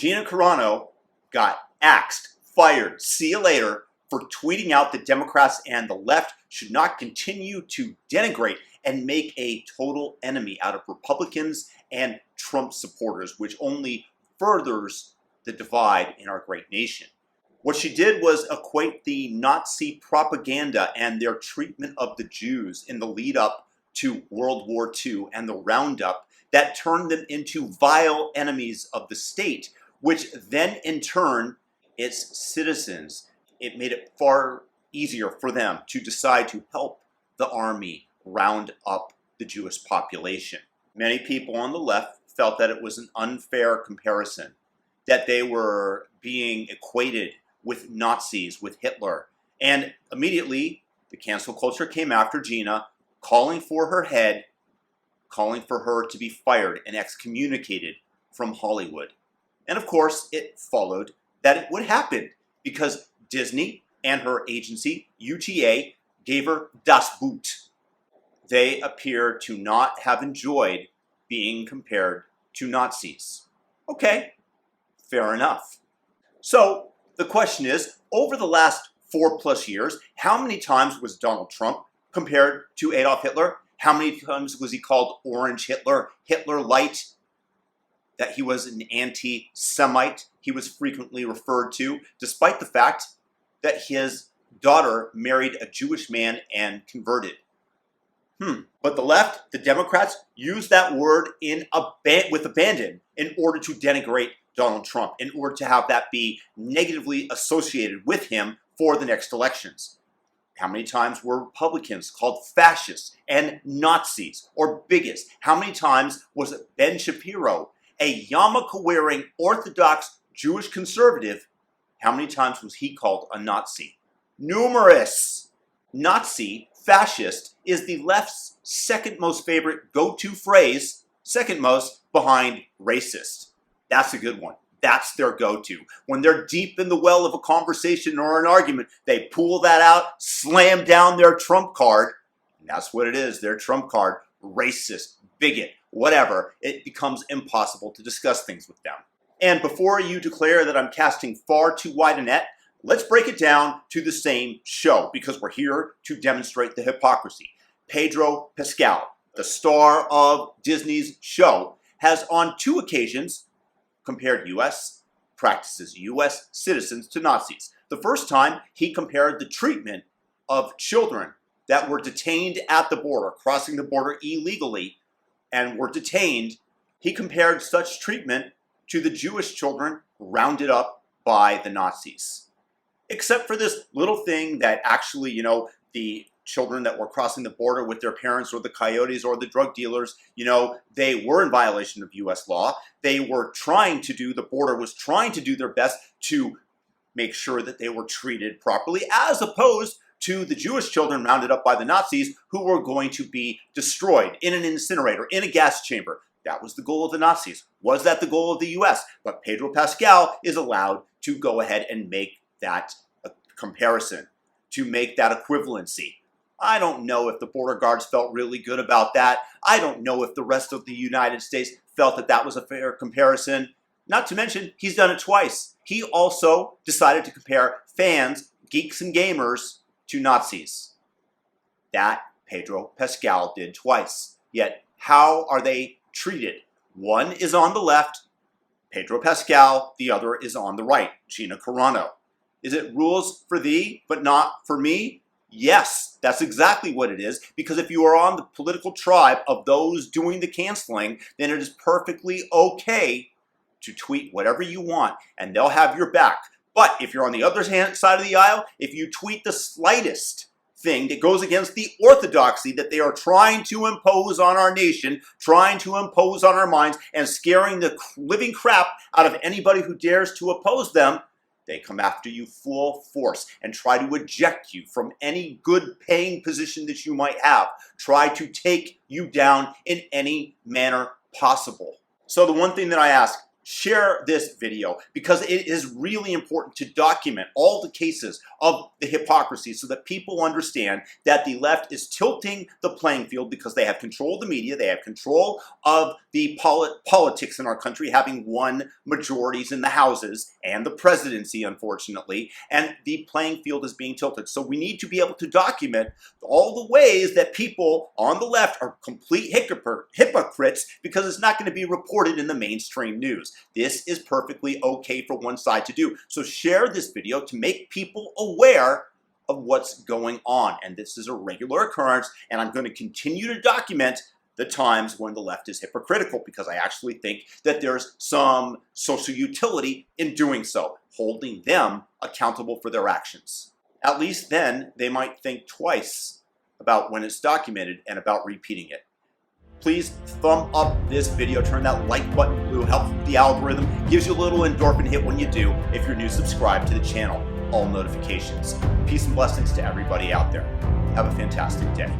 Gina Carano got axed, fired, see you later, for tweeting out that Democrats and the left should not continue to denigrate and make a total enemy out of Republicans and Trump supporters, which only furthers the divide in our great nation. What she did was equate the Nazi propaganda and their treatment of the Jews in the lead up to World War II and the roundup that turned them into vile enemies of the state, which then in turn, its citizens, it made it far easier for them to decide to help the army round up the Jewish population. Many people on the left felt that it was an unfair comparison, that they were being equated with Nazis, with Hitler. And immediately, the cancel culture came after Gina, calling for her head, calling for her to be fired and excommunicated from Hollywood. And of course, it followed that it would happen because Disney and her agency, UTA, gave her das Boot. They appear to not have enjoyed being compared to Nazis. Okay, fair enough. So the question is, over the last 4+ years, how many times was Donald Trump compared to Adolf Hitler? How many times was he called Orange Hitler, Hitler Light, that he was an anti-Semite? He was frequently referred to, despite the fact that his daughter married a Jewish man and converted. But the left, the Democrats, used that word with abandon in order to denigrate Donald Trump, in order to have that be negatively associated with him for the next elections. How many times were Republicans called fascists and Nazis or bigots? How many times was it Ben Shapiro, a yarmulke-wearing Orthodox Jewish conservative, how many times was he called a Nazi? Numerous! Nazi, fascist, is the left's second most favorite go-to phrase, second most behind racist. That's a good one. That's their go-to. When they're deep in the well of a conversation or an argument, they pull that out, slam down their trump card, and that's what it is, their trump card, racist, bigot, whatever. It becomes impossible to discuss things with them. And before you declare that I'm casting far too wide a net, let's break it down to the same show, because we're here to demonstrate the hypocrisy. Pedro Pascal, the star of Disney's show, has on 2 occasions compared U.S. citizens to Nazis. The first time, he compared the treatment of children that were detained at the border, crossing the border illegally, and were detained. He compared such treatment to the Jewish children rounded up by the Nazis. Except for this little thing that actually, the children that were crossing the border with their parents, or the coyotes or the drug dealers, they were in violation of U.S. law. The border was trying to do their best to make sure that they were treated properly, as opposed to the Jewish children rounded up by the Nazis, who were going to be destroyed in an incinerator, in a gas chamber. That was the goal of the Nazis. Was that the goal of the U.S.? But Pedro Pascal is allowed to go ahead and make that comparison, to make that equivalency. I don't know if the border guards felt really good about that. I don't know if the rest of the United States felt that that was a fair comparison. Not to mention, he's done it twice. He also decided to compare fans, geeks and gamers, to Nazis. That Pedro Pascal did twice. Yet, how are they treated? One is on the left, Pedro Pascal. The other is on the right, Gina Carano. Is it rules for thee, but not for me? Yes, that's exactly what it is, because if you are on the political tribe of those doing the canceling, then it is perfectly okay to tweet whatever you want, and they'll have your back. But if you're on the other side of the aisle, if you tweet the slightest thing that goes against the orthodoxy that they are trying to impose on our nation, trying to impose on our minds, and scaring the living crap out of anybody who dares to oppose them, they come after you full force and try to eject you from any good paying position that you might have. Try to take you down in any manner possible. So the one thing that I ask, share this video because it is really important to document all the cases of the hypocrisy so that people understand that the left is tilting the playing field because they have control of the media, they have control of the politics in our country, having won majorities in the houses and the presidency, unfortunately, and the playing field is being tilted. So we need to be able to document all the ways that people on the left are complete hypocrites because it's not going to be reported in the mainstream news. This is perfectly okay for one side to do. So share this video to make people aware of what's going on. And this is a regular occurrence, and I'm going to continue to document the times when the left is hypocritical because I actually think that there's some social utility in doing so, holding them accountable for their actions. At least then they might think twice about when it's documented and about repeating it. Please thumb up this video, turn that like button blue, helps with the algorithm, gives you a little endorphin hit when you do. If you're new, subscribe to the channel, all notifications. Peace and blessings to everybody out there. Have a fantastic day.